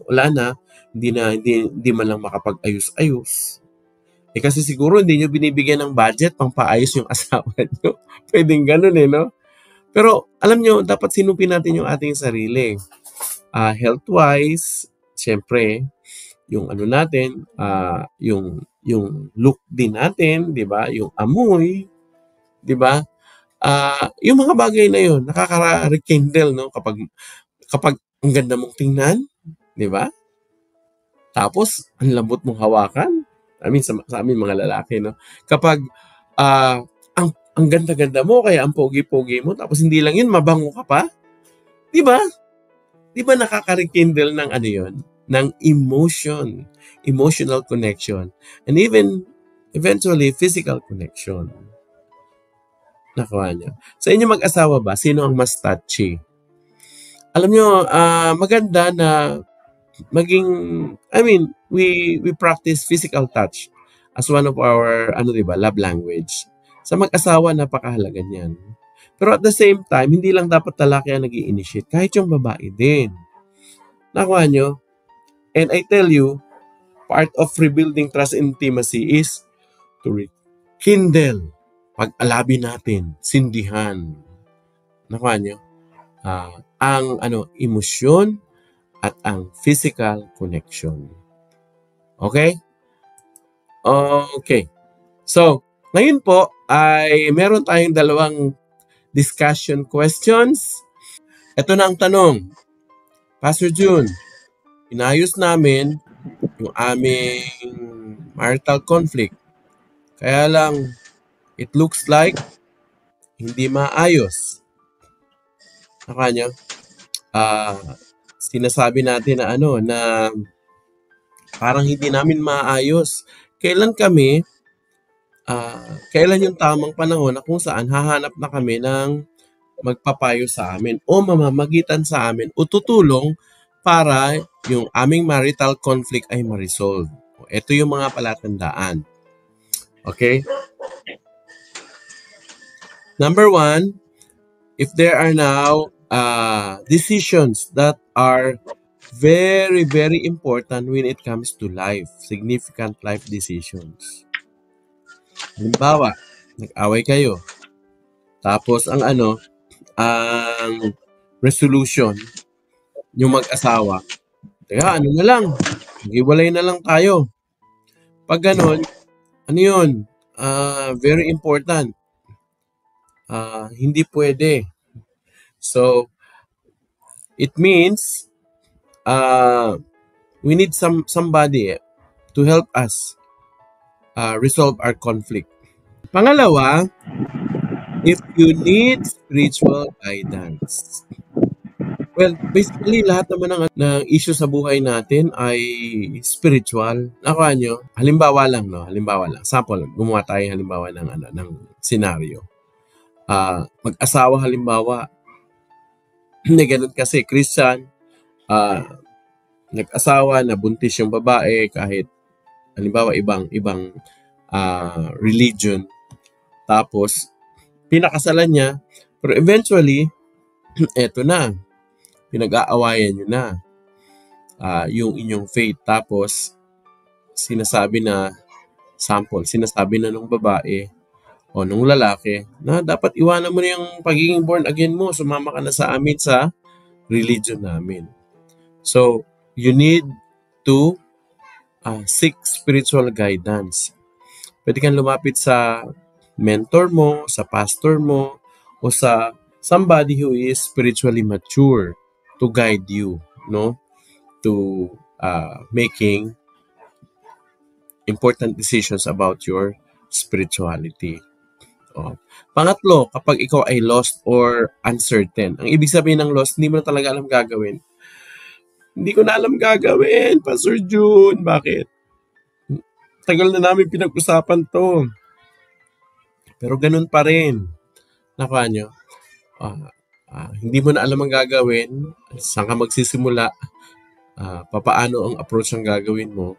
wala na, hindi man lang makapag-ayos-ayos. Kasi siguro hindi nyo binibigyan ng budget pang paayos yung asawa nyo. Pwedeng ganun no? Pero alam nyo, dapat sinupin natin yung ating sarili. Health-wise, syempre, yung natin, yung look din natin, di ba? Yung amoy, di ba? Yung mga bagay na yun, nakaka-rekindle, no? Kapag ang ganda mong tingnan, di ba? Tapos, ang lambot mong hawakan. Sa amin mga lalaki, no? Kapag, ang ganda-ganda mo, kaya ang pogi-pogi mo, tapos hindi lang yun, mabango ka pa. Di ba? Di ba nakaka-rekindle ng yun? Ng emotion, emotional connection, and even, eventually, physical connection. Nakuha niyo. Sa inyo mag-asawa ba, sino ang mas touchy? Alam niyo, maganda na maging, we practice physical touch as one of our, love language. Sa mag-asawa, napakahalaga niyan. Pero at the same time, hindi lang dapat lalaki ang nag-i-initiate, kahit yung babae din. Nakuha niyo? And I tell you, part of rebuilding trust and intimacy is to rekindle, pag-alabi natin, sindihan. Nakuha niyo? Ang emosyon at ang physical connection. Okay? Okay. So, ngayon po ay meron tayong dalawang discussion questions. Ito na ang tanong. Pastor June, inayos namin yung aming marital conflict. Kaya lang, it looks like hindi maayos. Nakuha niyo? Sinasabi natin na na parang hindi namin maayos. Kailan yung tamang panahon na kung saan hahanap na kami ng magpapayo sa amin o mamamagitan sa amin o tutulong para yung aming marital conflict ay ma-resolve. Ito yung mga palatandaan. Okay? Number 1, if there are now decisions that are very, very important when it comes to life, significant life decisions. Halimbawa, nag-away kayo. Tapos ang resolution, yung mag-asawa, na lang, mag-iwalay na lang tayo. Pag ganon, yun? Very important. Hindi pwede. So, it means, we need somebody to help us resolve our conflict. Pangalawa, if you need spiritual guidance. Well, basically, lahat naman ng issue sa buhay natin ay spiritual. Nakuha nyo? Halimbawa lang, no? Halimbawa lang. Sample, gumawa tayo halimbawa ng scenario. Mag-asawa halimbawa. Ganun kasi, Christian, nag-asawa, nabuntis yung babae kahit halimbawa ibang religion, tapos pinakasalan niya, pero eventually eto na, pinag-aawayan niyo na yung inyong faith. Tapos sinasabi na sinasabi na nung babae o nung lalaki na dapat iwanan mo na yung pagiging born again mo, sumama ka na sa amin sa religion namin. So, you need to seek spiritual guidance. Pwede kang lumapit sa mentor mo, sa pastor mo, o sa somebody who is spiritually mature to guide you, no? To making important decisions about your spirituality. Pangatlo, kapag ikaw ay lost or uncertain. Ang ibig sabihin ng lost, hindi mo na talaga alam gagawin. Hindi ko na alam gagawin, Pastor June. Bakit? Tagal na namin pinag-usapan to. Pero ganun pa rin. Nakuha nyo? Hindi mo na alam ang gagawin, saan ka magsisimula, papaano ang approach ang gagawin mo.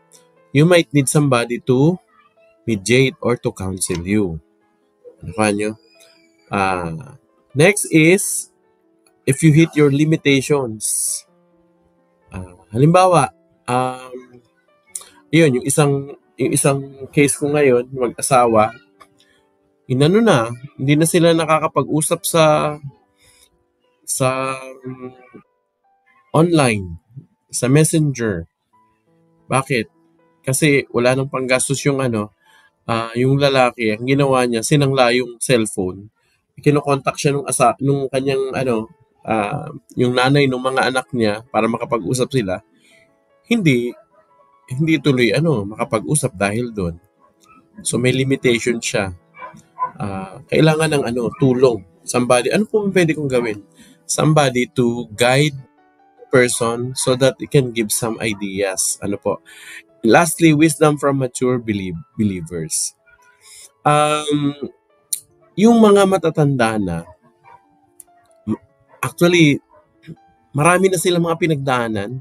You might need somebody to mediate or to counsel you. Nakuha nyo? Next is, if you hit your limitations. Halimbawa, yun, yung isang case ko ngayon, mag-asawa, hindi na sila nakakapag-usap sa online, sa messenger. Bakit? Kasi wala nang panggastos yung yung lalaki, ang ginawa niya, sinangla yung cellphone. Kinokontak siya nung kanyang yung nanay ng mga anak niya para makapag-usap sila. Hindi tuloy makapag-usap dahil doon. So may limitation siya. Kailangan ng tulong. Somebody, ano po pwede kong gawin? Somebody to guide the person so that it can give some ideas. Lastly, wisdom from mature believers. Yung mga matatanda na, actually, marami na silang mga pinagdaanan.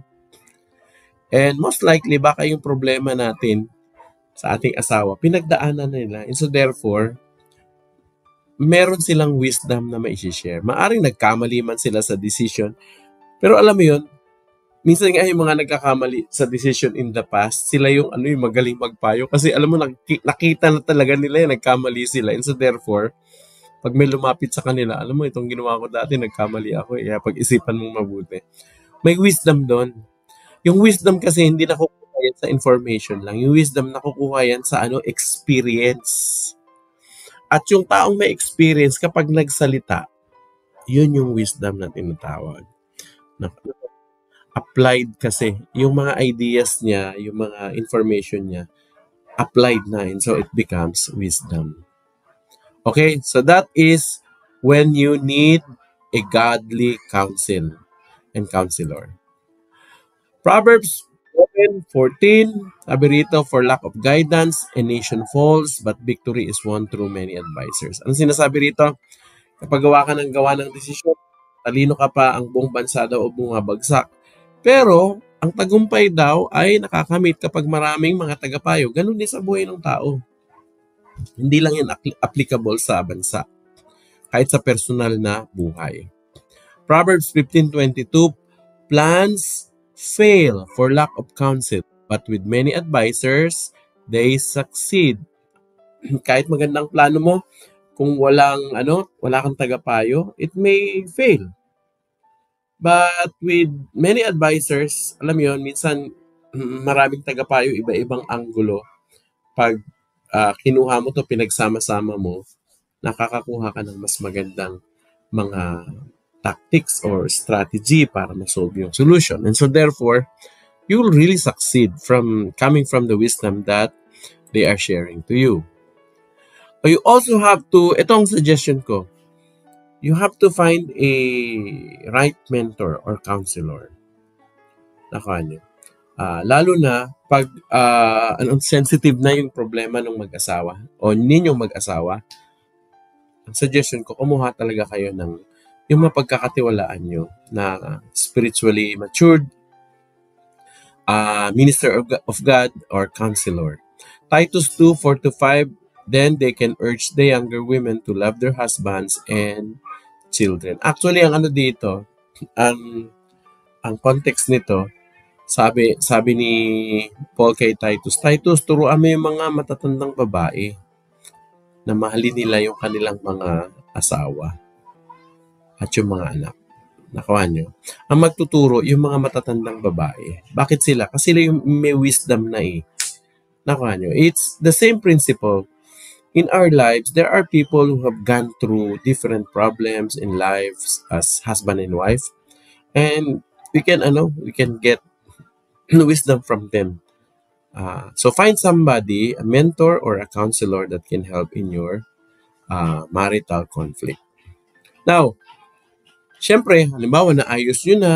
And most likely, baka yung problema natin sa ating asawa, pinagdaanan na nila. And so therefore, meron silang wisdom na mai-share. Maaring nagkamali man sila sa decision. Pero alam mo yun, minsan nga yung mga nagkakamali sa decision in the past, sila yung yung magaling magpayo. Kasi alam mo, nakita na talaga nila yung nagkamali sila. And so therefore, pag may lumapit sa kanila, alam mo, itong ginawa ko dati, nagkamali ako. Kaya pag-isipan mong mabuti. May wisdom doon. Yung wisdom kasi hindi nakukuha yan sa information lang. Yung wisdom nakukuha yan sa experience. At yung taong may experience, kapag nagsalita, yun yung wisdom na tinatawag. Applied kasi. Yung mga ideas niya, yung mga information niya, applied na. And so it becomes wisdom. Okay, so that is when you need a godly counsel and counselor. Proverbs 11:14, sabi rito, for lack of guidance, a nation falls, but victory is won through many advisors. Ano sinasabi rito? Kapag gawa ng desisyon, talino ka pa, ang buong bansa daw o bumabagsak. Pero, ang tagumpay daw ay nakakamit kapag maraming mga tagapayo. Ganun din sa buhay ng tao. Hindi lang yan applicable sa bansa, kahit sa personal na buhay. Proverbs 15:22, plans fail for lack of counsel, but with many advisors, they succeed. Kahit magandang plano mo, kung wala kang tagapayo, it may fail. But with many advisors, alam mo yun, minsan maraming tagapayo, iba-ibang anggulo. Pag kinuha mo to, pinagsama-sama mo, nakakakuha ka ng mas magandang mga tactics or strategy para ma-solve yung solution. And so therefore, you will really succeed coming from the wisdom that they are sharing to you. You also have to, itong suggestion ko, you have to find a right mentor or counselor. Nakuha niyo. Lalo na pag sensitive na yung problema ng mag-asawa o ninyong mag-asawa, ang suggestion ko, kumuha talaga kayo ng yung mapagkakatiwalaan nyo na spiritually matured minister of God or counselor. Titus 2:4-5, then they can urge the younger women to love their husbands and children. Actually, ang ano dito, ang ang context nito, sabi ni Paul kay Titus, Titus, turuan mo yung mga matatandang babae na mahalin nila yung kanilang mga asawa at yung mga anak. Nakuha nyo? Ang magtuturo, yung mga matatandang babae. Bakit sila? Kasi sila yung may wisdom na eh. Nakuha nyo? It's the same principle. In our lives, there are people who have gone through different problems in lives as husband and wife. And we can get wisdom from them. So find somebody, a mentor or a counselor that can help in your marital conflict. Now, syempre, halimbawa naayos nyo na,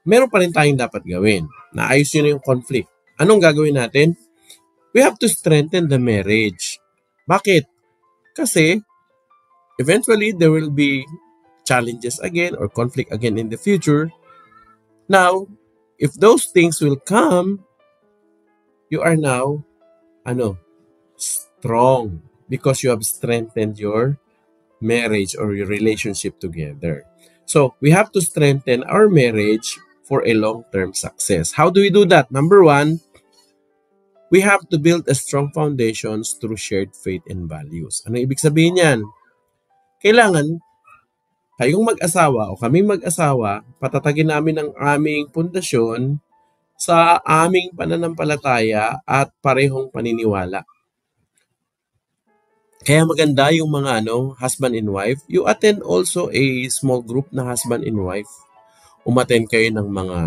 meron pa rin tayong dapat gawin. Naayos nyo na yung conflict. Anong gagawin natin? We have to strengthen the marriage. Bakit? Kasi, eventually, there will be challenges again or conflict again in the future. Now, if those things will come, you are now, strong because you have strengthened your marriage or your relationship together. So, we have to strengthen our marriage for a long-term success. How do we do that? Number one, we have to build a strong foundations through shared faith and values. Ano ibig sabihin yan? Kailangan kayong mag-asawa o kaming mag-asawa, patatagin namin ang aming pundasyon sa aming pananampalataya at parehong paniniwala. Kaya maganda yung mga husband and wife. You attend also a small group na husband and wife. Umattend kayo ng mga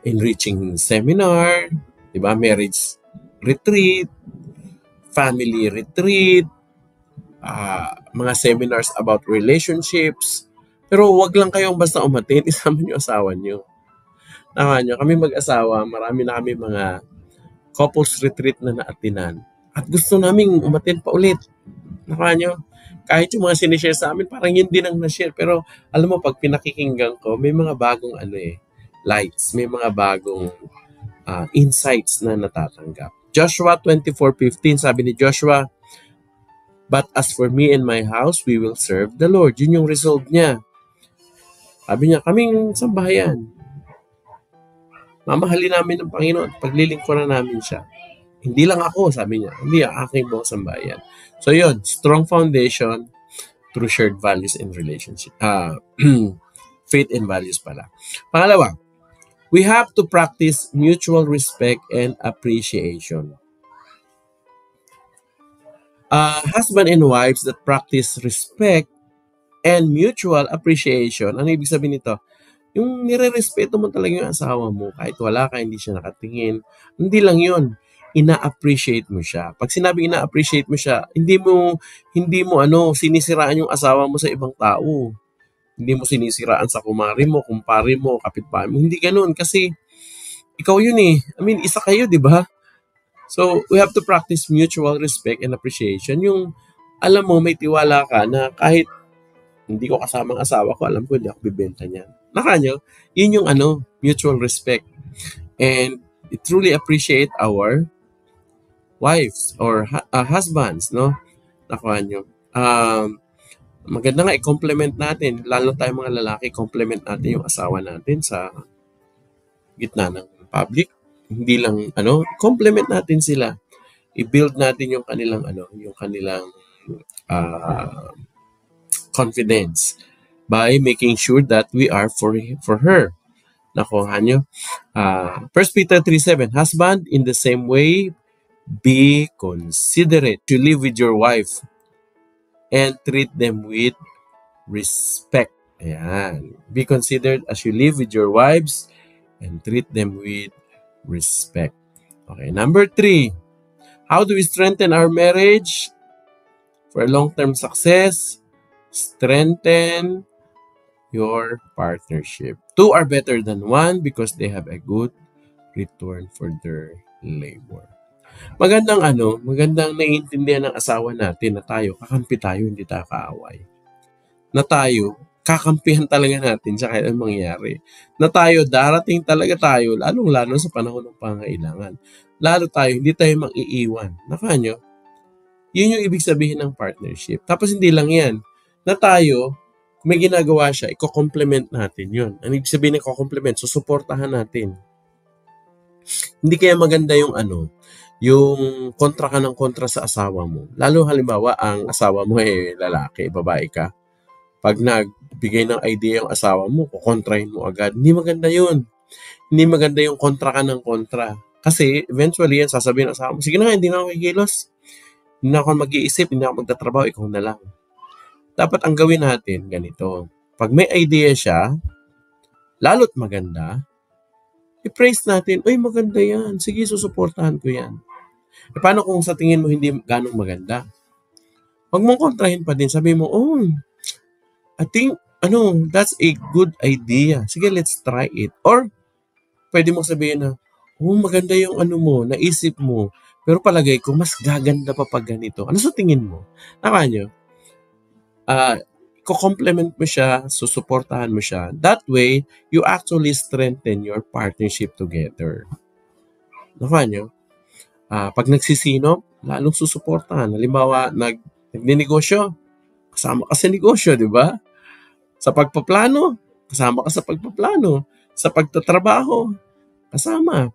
enriching seminar, di ba? Marriage retreat, family retreat, mga seminars about relationships. Pero wag lang kayong basta umattend, isama niyo asawa niyo. Tama niyo, kami mag-asawa, marami na kami mga couples retreat na naatinan. At gusto naming umattend pa ulit. Nakuha nyo? Kahit yung mga sinishare sa amin, parang yun din ang na-share. Pero alam mo, pag pinakikinggan ko, may mga bagong lights, may mga bagong insights na natatanggap. Joshua 24:15, sabi ni Joshua, but as for me and my house, we will serve the Lord. Yun yung resolve niya. Sabi niya, kaming sambahayan. Mamahalin namin ng Panginoon at paglilingkuran namin siya. Hindi lang ako, sabi niya. Hindi ang aking buong sambahayan. So yun, strong foundation through shared values and relationship. Faith and values pala. Pangalawa, we have to practice mutual respect and appreciation. Husband and wives that practice respect and mutual appreciation. Ano ibig sabihin nito? Yung nire-respeto mo talaga yung asawa mo, kahit wala ka, hindi siya nakatingin. Hindi lang yun. Ina-appreciate mo siya. Pag sinabing ina-appreciate mo siya, hindi mo sinisiraan yung asawa mo sa ibang tao. Hindi mo sinisiraan sa kumari mo, kumpare mo, kapitbahay mo. Hindi ganoon kasi ikaw yun eh. I mean, isa kayo, di ba? So, we have to practice mutual respect and appreciation. Yung, alam mo, may tiwala ka na kahit hindi ko kasama ang asawa ko, alam ko, hindi ako bibenta niyan. Nakanyo, yun yung mutual respect. And we truly appreciate our wives or husbands, no? Nakuha nyo. Maganda nga i-compliment natin, lalo tayo mga lalaki, compliment natin yung asawa natin sa gitna ng public. Hindi lang, compliment natin sila. I-build natin yung kanilang, confidence by making sure that we are for her. Nakuha nyo. 1 Peter 3:7, husband, in the same way, be considerate to live with your wife and treat them with respect. Ayan. Be considerate as you live with your wives and treat them with respect. Okay, number 3. How do we strengthen our marriage for long-term success? Strengthen your partnership. 2 are better than 1 because they have a good return for their labor. Magandang naiintindihan ng asawa natin na tayo, kakampi tayo, hindi tayo kaaway. Na tayo, kakampihan talaga natin siya kahit anong mangyari. Na tayo, darating talaga tayo, lalong-lalo sa panahon ng pangailangan. Lalo tayo, hindi tayo mag-iiwan. Naka nyo? Yun yung ibig sabihin ng partnership. Tapos hindi lang yan. Na tayo, kung may ginagawa siya, i-complement natin yun. Ang ibig sabihin ng i-complement, susuportahan natin. Hindi kaya maganda yung yung kontra ka ng kontra sa asawa mo. Lalo halimbawa, ang asawa mo lalaki, babae ka. Pag nagbigay ng idea yung asawa mo, kukontrahin mo agad. Hindi maganda yun. Hindi maganda yung kontra ka ng kontra. Kasi eventually yan, sasabihin ng asawa mo, sige na nga, hindi na ako kikilos. Hindi na ako mag-iisip, hindi na ako magtatrabaho, ikaw na lang. Dapat ang gawin natin, ganito. Pag may idea siya, lalo't maganda, i-praise natin, uy, maganda yan. Sige, susuportahan ko yan. E paano kung sa tingin mo hindi ganong maganda? Huwag mong kontrahin pa din. Sabi mo, oh, I think, that's a good idea. Sige, let's try it. Or, pwede mo sabihin na, oh, maganda yung mo, naisip mo. Pero palagay ko, mas gaganda pa pag ganito. Ano sa tingin mo? Naka nyo? Ko-complement mo siya, susuportahan mo siya. That way, you actually strengthen your partnership together. Naka nyo? Pag nagsisinop, lalong susuportahan. Halimbawa, nagninegosyo, kasama ka sa negosyo, di ba? Sa pagpaplano, kasama ka sa pagpaplano. Sa pagtatrabaho, kasama.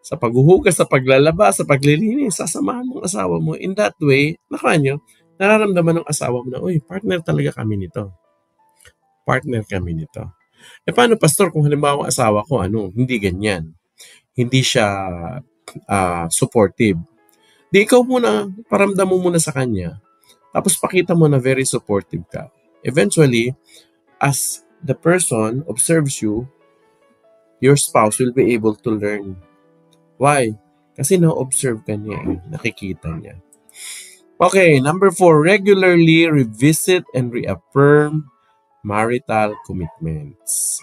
Sa paghuhugas, sa paglalaba, sa paglilinis, sasamahan mong asawa mo. In that way, nararamdaman ng asawa mo na, uy, partner talaga kami nito. Partner kami nito. E paano, pastor, kung halimbawa asawa ko, hindi ganyan. Hindi siya supportive. Di ikaw muna, paramdam mo muna sa kanya. Tapos pakita mo na very supportive ka. Eventually, as the person observes you, your spouse will be able to learn. Why? Kasi na-observe ka niya, nakikita niya. Okay, number 4, regularly revisit and reaffirm marital commitments.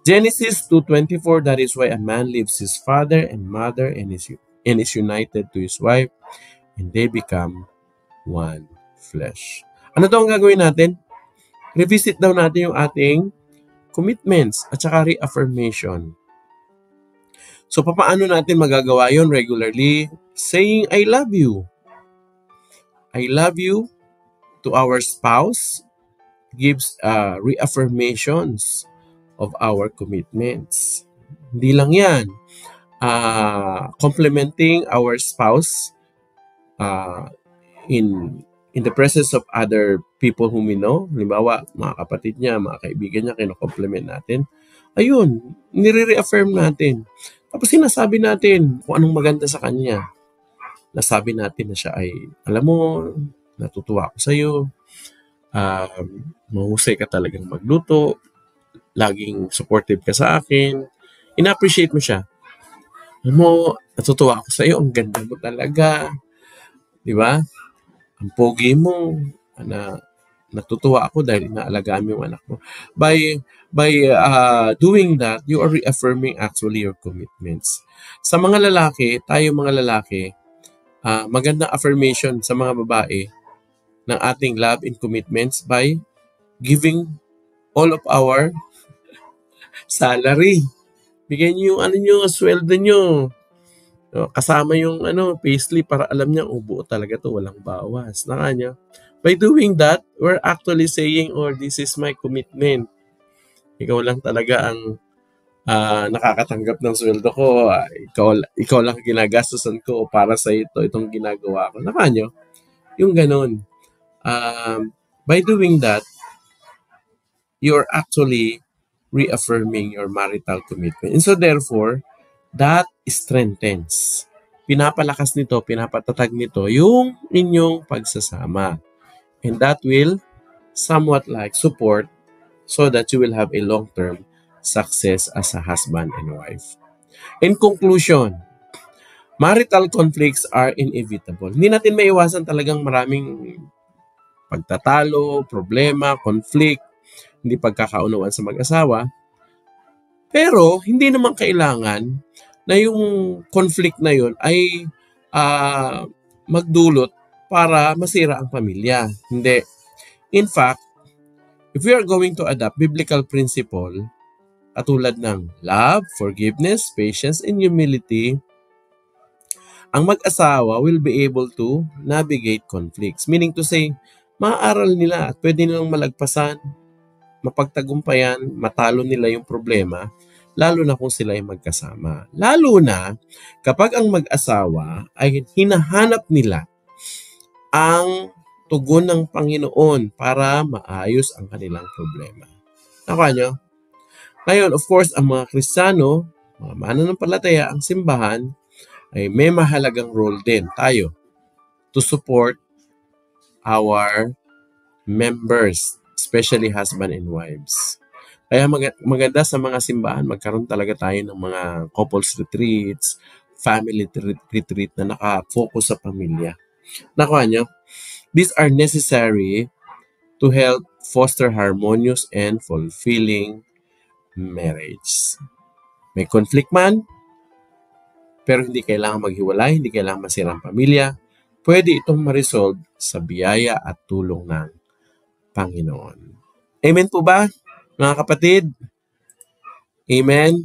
Genesis 2:24, that is why a man leaves his father and mother and is united to his wife, and they become one flesh. Ano daw ang gagawin natin? Revisit daw natin yung ating commitments at saka reaffirmation. So, paano natin magagawa yon regularly? Saying, I love you. I love you to our spouse gives reaffirmations of our commitments. Hindi lang yan. Complimenting our spouse in the presence of other people whom we know, halimbawa, mga kapatid niya, mga kaibigan niya, kino-compliment natin, ayun, nire-reaffirm natin. Tapos sinasabi natin kung anong maganda sa kanya. Nasabi natin na siya ay, alam mo, natutuwa ako sa'yo, mahusay ka talagang magluto, laging supportive ka sa akin, ina-appreciate mo siya. Alam mo, natutuwa ako sa'yo, ang ganda mo talaga, di ba? Ang pogi mo, natutuwa ako dahil inaalagaan mo yung anak mo. By doing that, you are reaffirming actually your commitments. Sa mga lalaki, magandang affirmation sa mga babae ng ating love and commitments by giving all of our salary. Bigyan niyo yung sweldo niyo. Kasama yung payslip para alam niya, buo talaga to, walang bawas. Niya. By doing that, we're actually saying, this is my commitment. Ikaw lang talaga ang nakakatanggap ng sweldo ko. Ikaw lang ginagastusan ko para sa itong ginagawa ko. Niyo? Yung ganun. By doing that, you're actually reaffirming your marital commitment. And so therefore, that strengthens. Pinapalakas nito, pinapatatag nito yung inyong pagsasama. And that will somewhat like support so that you will have a long-term success as a husband and wife. In conclusion, marital conflicts are inevitable. Hindi natin maiwasan talagang maraming pagtatalo, problema, conflict, hindi pagkakaunawaan sa mag-asawa. Pero hindi naman kailangan na yung conflict na yun ay magdulot para masira ang pamilya. Hindi. In fact, If we are going to adopt biblical principle, katulad ng love, forgiveness, patience, and humility, ang mag-asawa will be able to navigate conflicts. Meaning to say, maaaral nila at pwede nilang malagpasan, mapagtagumpayan, matalo nila yung problema, lalo na kung sila ay magkasama. Lalo na kapag ang mag-asawa ay hinahanap nila ang tugon ng Panginoon para maayos ang kanilang problema. Nakuha nyo? Ngayon, of course, ang mga Kristiyano, mga mananampalataya, ang simbahan, ay may mahalagang role din tayo to support our members, especially husband and wives. Kaya maganda sa mga simbahan, magkaroon talaga tayo ng mga couples retreats, family retreat na nakafocus sa pamilya. Nakuha nyo? These are necessary to help foster harmonious and fulfilling marriage. May conflict man, pero hindi kailangan maghiwalay, hindi kailangan masira ang pamilya. Pwede itong ma-resolve sa biyaya at tulong ng Panginoon. Amen po ba, mga kapatid? Amen?